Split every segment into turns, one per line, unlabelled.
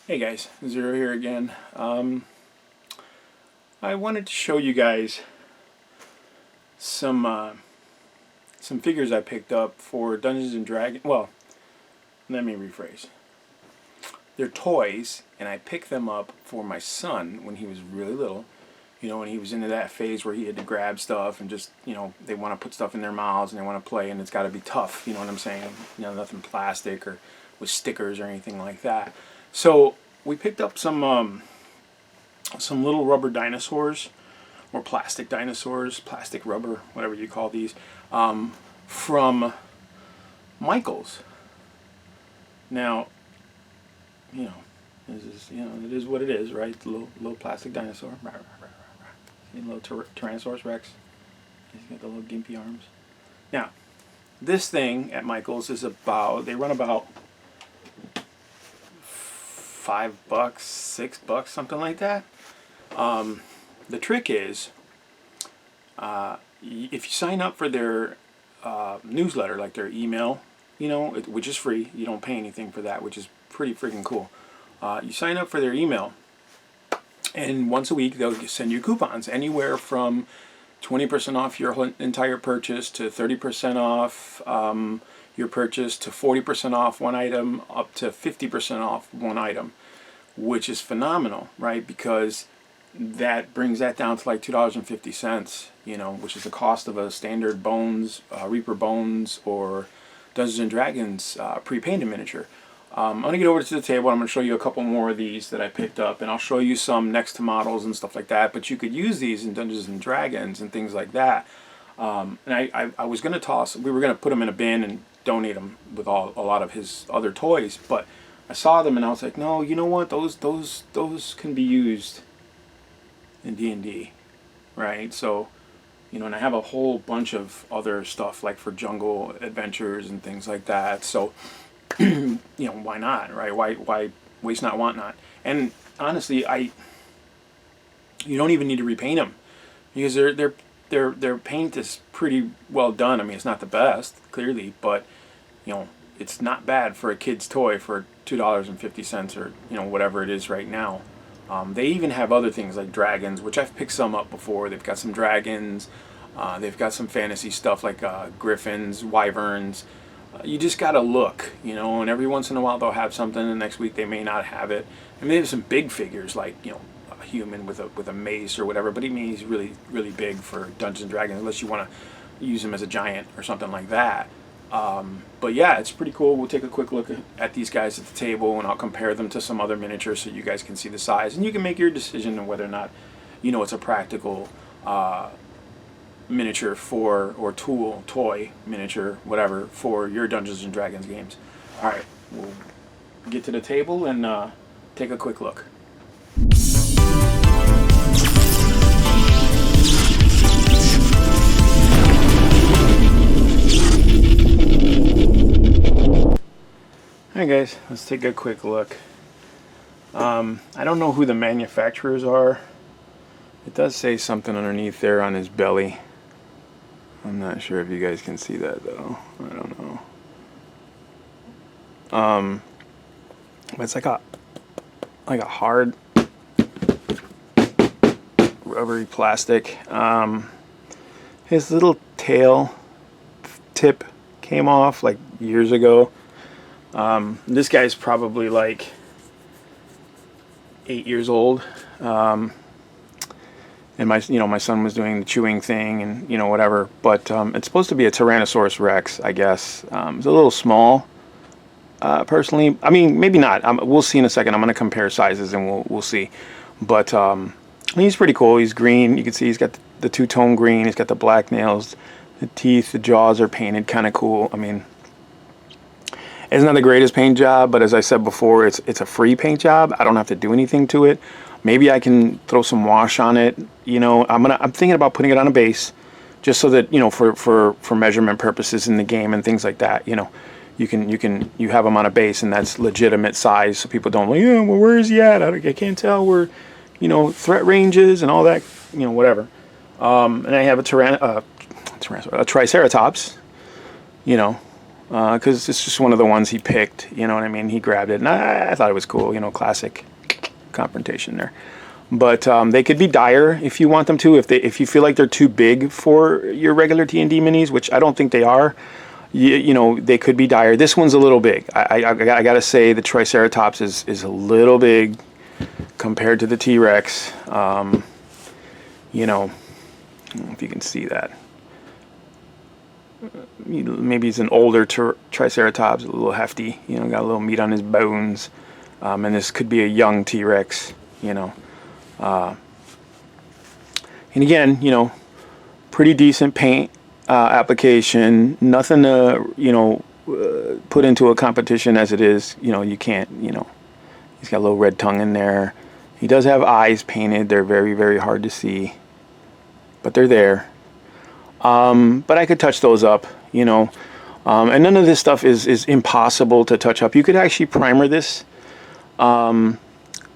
Hey guys, Zero here again. I wanted to show you guys some figures I picked up for Dungeons and Dragons. Well, let me rephrase. They're toys, and I picked them up for my son when he was really little. You know, when he was into that phase where he had to grab stuff and just, they want to put stuff in their mouths and they want to play, and it's got to be tough. You know what I'm saying? Nothing plastic or with stickers or anything like that. So we picked up some little rubber dinosaurs, or plastic dinosaurs, plastic rubber, whatever you call these, from Michael's. Now, it is what it is, right? The little plastic dinosaur. See, little Tyrannosaurus Rex. He's got the little gimpy arms. Now, this thing at Michael's is they run about $5, $6, something like that. The trick is, if you sign up for their newsletter, like their email, which is free, you don't pay anything for that, which is pretty freaking cool. You sign up for their email, and once a week they'll send you coupons, anywhere from 20% off your entire purchase to 30% off your purchase to 40% off one item up to 50% off one item, which is phenomenal, right? Because that brings that down to like $2.50, which is the cost of a standard Bones, Reaper Bones, or Dungeons and Dragons pre-painted miniature. I'm going to get over to the table. I'm going to show you a couple more of these that I picked up, and I'll show you some next to models and stuff like that. But you could use these in Dungeons and Dragons and things like that. And I was going to we were going to put them in a bin and donate them with a lot of his other toys, but I saw them and I was like, no, you know what? Those can be used in D&D, right? So, and I have a whole bunch of other stuff like for jungle adventures and things like that. So, why not, right? Why waste not, want not? And honestly, you don't even need to repaint them because their paint is pretty well done. I mean, it's not the best, clearly, but it's not bad for a kid's toy for $2.50 or whatever it is right now. They even have other things like dragons, which I've picked some up before. They've got some dragons. They've got some fantasy stuff like griffins, wyverns. You just gotta look, and every once in a while they'll have something, and the next week they may not have it. And they have some big figures like a human with a mace or whatever, but he's really, really big for Dungeons and Dragons, unless you want to use him as a giant or something like that. But yeah, it's pretty cool. We'll take a quick look at these guys at the table, and I'll compare them to some other miniatures so you guys can see the size, and you can make your decision on whether or not it's a practical miniature or toy miniature, whatever, for your Dungeons and Dragons games. All right, we'll get to the table and take a quick look. Alright guys, let's take a quick look. I don't know who the manufacturers are. It does say something underneath there on his belly. I'm not sure if you guys can see that though. I don't know. But it's like a hard rubbery plastic. His little tail tip came off like years ago. This guy's probably like 8 years old, and my son was doing the chewing thing and whatever. But it's supposed to be a Tyrannosaurus Rex, I guess. It's a little small, personally. I mean, maybe not. We'll see in a second. I'm going to compare sizes and we'll see. But he's pretty cool. He's green. You can see he's got the two-tone green. He's got the black nails, the teeth, the jaws are painted kind of cool. I mean, it's not the greatest paint job, but as I said before, it's a free paint job. I don't have to do anything to it. Maybe I can throw some wash on it. I'm thinking about putting it on a base, just so that for measurement purposes in the game and things like that. You have them on a base, and that's legitimate size, so people don't well, where is he at? I can't tell where threat ranges and all that, whatever. And I have a Triceratops, because it's just one of the ones he picked. You know what I mean? He grabbed it, and I thought it was cool. You know, classic confrontation there. But they could be dire if you want them to. If you feel like they're too big for your regular T&D minis, which I don't think they are, you know, they could be dire. This one's a little big. I gotta say the Triceratops is a little big compared to the T-Rex. You know, I don't know if you can see that. Maybe it's an older Triceratops, a little hefty. You know, got a little meat on his bones. And this could be a young T-Rex. You know. And again, you know, pretty decent paint application. Nothing to, you know, put into a competition as it is. You know, you can't, you know, he's got a little red tongue in there. He does have eyes painted. They're very, very hard to see, but they're there. But I could touch those up, you know, and none of this stuff is impossible to touch up. You could actually primer this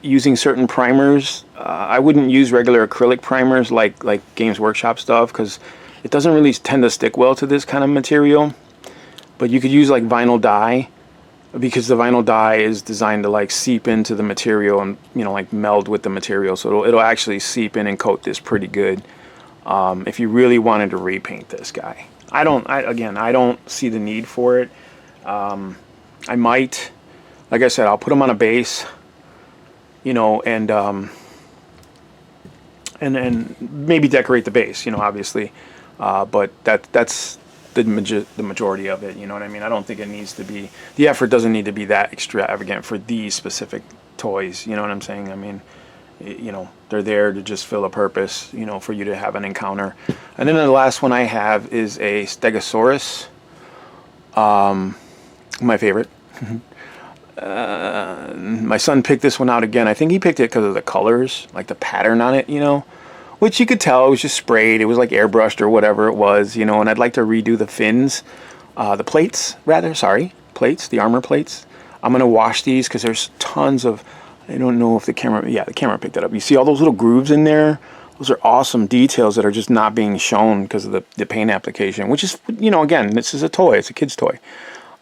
using certain primers. I wouldn't use regular acrylic primers like Games Workshop stuff, because it doesn't really tend to stick well to this kind of material. But you could use like vinyl dye, because the vinyl dye is designed to like seep into the material and, you know, like meld with the material. So it'll actually seep in and coat this pretty good. If you really wanted to repaint this guy, I don't see the need for it. I might, like I said, I'll put him on a base, you know, and maybe decorate the base, you know, obviously, but that's the majority of it. You know what I mean? I don't think it needs to be, the effort doesn't need to be that extravagant for these specific toys. You know what I'm saying? I mean, you know, they're there to just fill a purpose, you know, for you to have an encounter. And then the last one I have is a Stegosaurus, my favorite. My son picked this one out again. I think he picked it because of the colors, like the pattern on it, you know, which you could tell it was just sprayed. It was like airbrushed or whatever it was, you know. And I'd like to redo the fins, the plates, rather. Sorry, plates, the armor plates. I'm gonna wash these because there's tons of. I don't know if the camera. Yeah, the camera picked it up. You see all those little grooves in there? Those are awesome details that are just not being shown because of the paint application. Which is, you know, again, this is a toy. It's a kid's toy.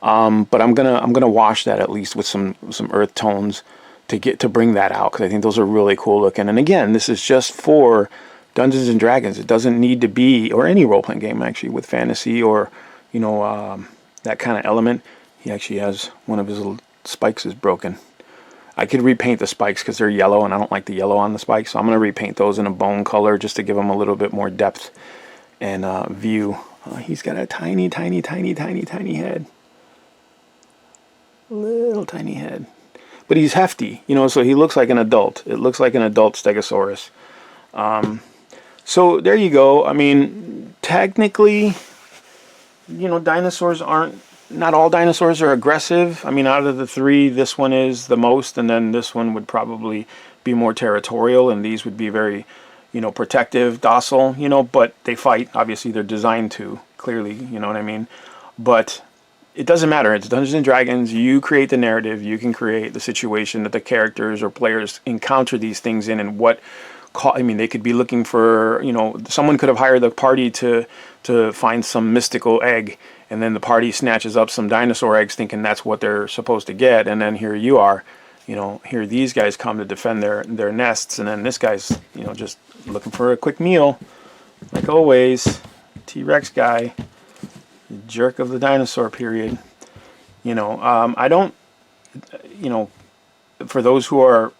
But I'm gonna wash that at least with some earth tones to bring that out, because I think those are really cool looking. And again, this is just for Dungeons and Dragons. It doesn't need to be, or any role playing game actually, with fantasy or, you know, that kind of element. He actually has one of his little spikes is broken. I could repaint the spikes because they're yellow and I don't like the yellow on the spikes, so I'm gonna repaint those in a bone color just to give them a little bit more depth and view. He's got a tiny head. Little tiny head, but he's hefty, you know, so he looks like an adult. It looks like an adult Stegosaurus. So there you go. I mean, technically, you know, not all dinosaurs are aggressive. I mean, out of the three, this one is the most, and then this one would probably be more territorial, and these would be very, you know, protective, docile, you know, but they fight. Obviously, they're designed to, clearly, you know what I mean? But it doesn't matter. It's Dungeons and Dragons. You create the narrative. You can create the situation that the characters or players encounter these things in, and I mean, they could be looking for, you know, someone could have hired the party to find some mystical egg, and then the party snatches up some dinosaur eggs thinking that's what they're supposed to get, and then here you are, you know, here these guys come to defend their nests, and then this guy's, you know, just looking for a quick meal, like always. T-Rex guy. Jerk of the dinosaur period. You know, I don't, you know, for those who are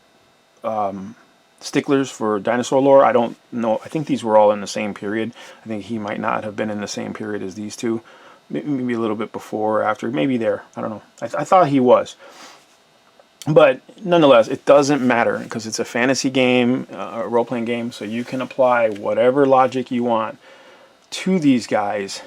sticklers for dinosaur lore, I don't know. I think these were all in the same period. I think he might not have been in the same period as these two. Maybe a little bit before or after. Maybe there. I don't know. I thought he was. But nonetheless, it doesn't matter because it's a fantasy game, a role-playing game, so you can apply whatever logic you want to these guys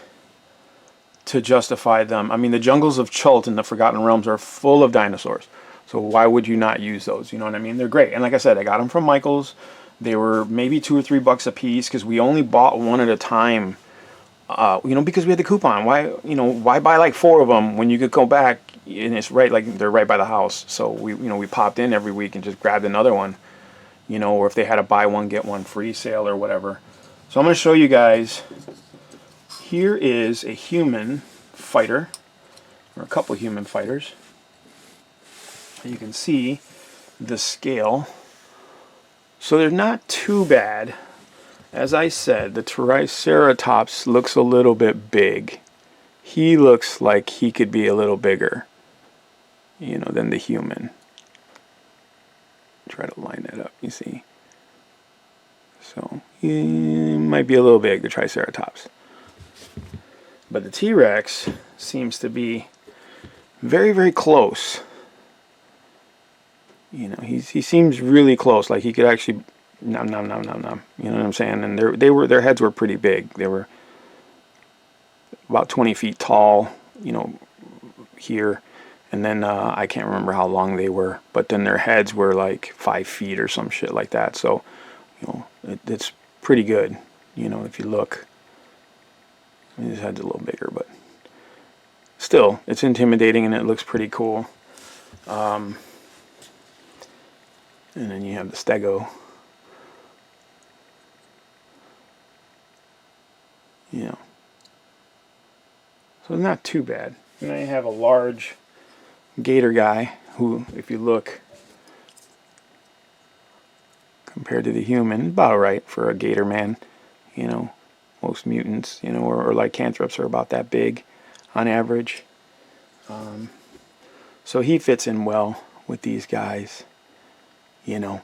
to justify them. I mean, the jungles of Chult and the Forgotten Realms are full of dinosaurs. So why would you not use those? You know what I mean? They're great. And like I said, I got them from Michael's. They were maybe $2 or $3 a piece because we only bought one at a time. You know, because we had the coupon. Why buy like 4 of them when you could go back and it's right, like they're right by the house. So we popped in every week and just grabbed another one. You know, or if they had a buy one get one free sale or whatever. So I'm going to show you guys. Here is a human fighter. or a couple human fighters. You can see the scale. So they're not too bad. As I said, the Triceratops looks a little bit big. He looks like he could be a little bigger, you know, than the human. Try to line that up, you see. So he might be a little big, the Triceratops. But the T-Rex seems to be very, very close. You know, he seems really close, like he could actually nom nom nom nom nom. You know what I'm saying? And their heads were pretty big. They were about 20 feet tall, you know, here. And then I can't remember how long they were, but then their heads were like 5 feet or some shit like that. So, you know, it's pretty good. You know, if you look, I mean, his head's a little bigger, but still, it's intimidating and it looks pretty cool. And then you have the Stego. You know, so not too bad. And then you have a large gator guy who, if you look, compared to the human, about right for a gator man. You know, most mutants, you know, or lycanthropes are about that big on average. So he fits in well with these guys, you know.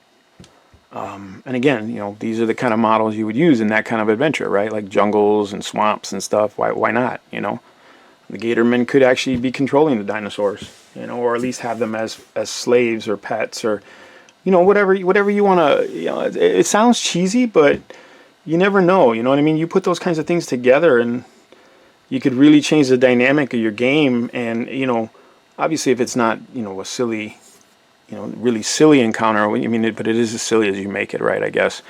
And again, you know, these are the kind of models you would use in that kind of adventure, right? Like jungles and swamps and stuff. Why not, you know? The Gatormen could actually be controlling the dinosaurs, you know, or at least have them as slaves or pets or, you know, whatever you want to, you know. It sounds cheesy, but you never know, you know what I mean? You put those kinds of things together and you could really change the dynamic of your game. And, you know, obviously if it's not, you know, a silly, you know, really silly encounter, I mean, but it is as silly as you make it, right, I guess.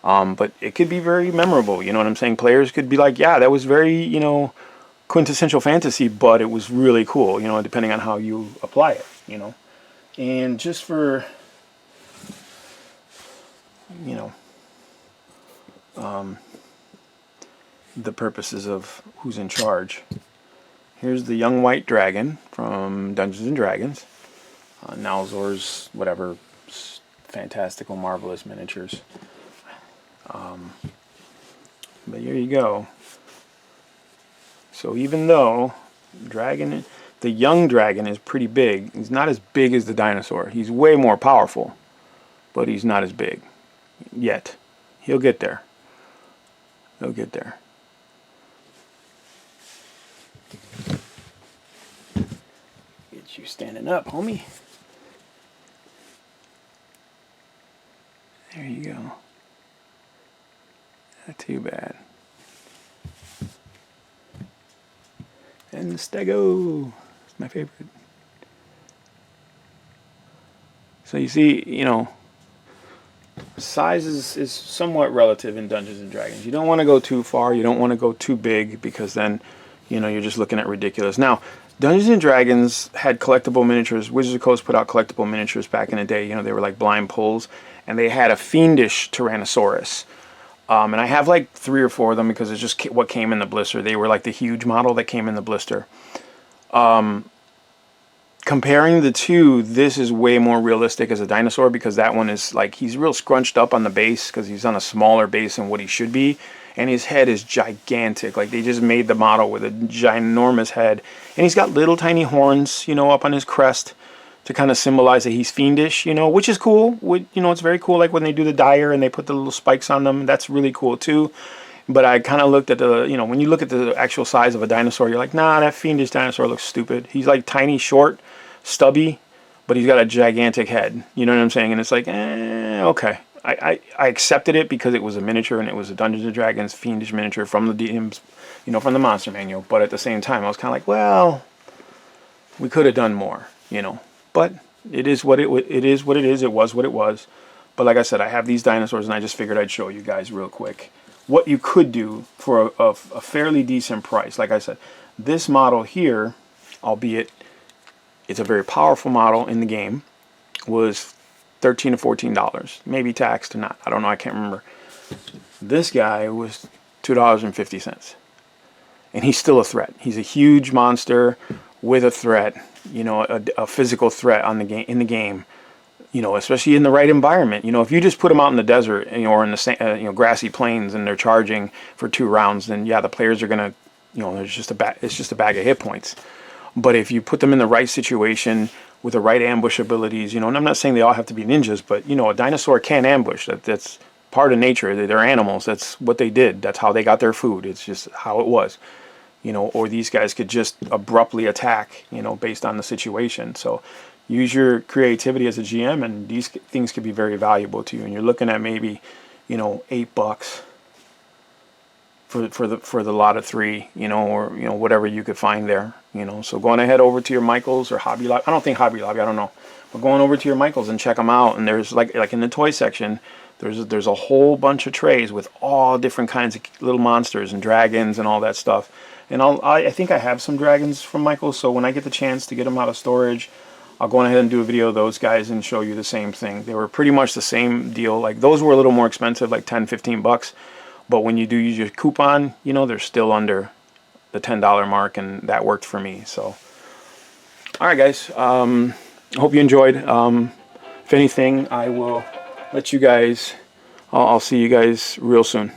But it could be very memorable, you know what I'm saying? Players could be like, yeah, that was very, you know, quintessential fantasy, but it was really cool, you know, depending on how you apply it, you know. And just for, you know, the purposes of who's in charge, here's the young white dragon from Dungeons and Dragons. Nalzor's whatever fantastical marvelous miniatures. But here you go. So even though the young dragon is pretty big, he's not as big as the dinosaur. He's way more powerful, but he's not as big yet. He'll get there. He'll get there. Get you standing up, homie. There you go. Not too bad. And the Stego. It's my favorite. So you see, you know, size is somewhat relative in Dungeons and Dragons. You don't want to go too far. You don't want to go too big because then, you know, you're just looking at ridiculous. Now, Dungeons and Dragons had collectible miniatures. Wizards of the Coast put out collectible miniatures back in the day. You know, they were like blind pulls. And they had a fiendish Tyrannosaurus. And I have like 3 or 4 of them because it's just what came in the blister. They were like the huge model that came in the blister. Comparing the two, this is way more realistic as a dinosaur because that one is like, he's real scrunched up on the base because he's on a smaller base than what he should be. And his head is gigantic. Like they just made the model with a ginormous head. And he's got little tiny horns, you know, up on his crest to kind of symbolize that he's fiendish, you know, which is cool. You know, it's very cool. Like when they do the dyer and they put the little spikes on them, that's really cool too. But I kind of looked at the, you know, when you look at the actual size of a dinosaur, you're like, nah, that fiendish dinosaur looks stupid. He's like tiny, short, stubby, but he's got a gigantic head. You know what I'm saying? And it's like, okay. I accepted it because it was a miniature and it was a Dungeons and Dragons fiendish miniature from the DMs, you know, from the monster manual. But at the same time, I was kind of like, well, we could have done more, you know. But it is what it is. What it is. It was what it was. But like I said, I have these dinosaurs, and I just figured I'd show you guys real quick what you could do for a fairly decent price. Like I said, this model here, albeit it's a very powerful model in the game, was $13 to $14, maybe taxed or not. I don't know. I can't remember. This guy was $2.50, and he's still a threat. He's a huge monster. with a threat, you know, a physical threat on the game, in the game, you know, especially in the right environment. You know, if you just put them out in the desert, you know, or in the you know, grassy plains, and they're charging for 2 rounds, then yeah, the players are gonna, you know, it's just a bag of hit points. But if you put them in the right situation with the right ambush abilities, you know, and I'm not saying they all have to be ninjas, but you know, a dinosaur can ambush. That's part of nature. They're animals. That's what they did. That's how they got their food. It's just how it was. You know, or these guys could just abruptly attack, you know, based on the situation. So use your creativity as a GM, and these things could be very valuable to you. And you're looking at maybe, you know, $8 for the lot of 3, you know, or you know, whatever you could find there, you know. So going ahead over to your Michaels or Hobby Lobby. I don't think Hobby Lobby, I don't know. But going over to your Michaels and check them out. And there's like in the toy section, there's a whole bunch of trays with all different kinds of little monsters and dragons and all that stuff. And I think I have some dragons from Michaels, so when I get the chance to get them out of storage, I'll go ahead and do a video of those guys and show you the same thing. They were pretty much the same deal. Like, those were a little more expensive, like 10-15 bucks. But when you do use your coupon, you know, they're still under the $10 mark, and that worked for me. So, all right, guys. I hope you enjoyed. If anything, I will let you guys. I'll see you guys real soon.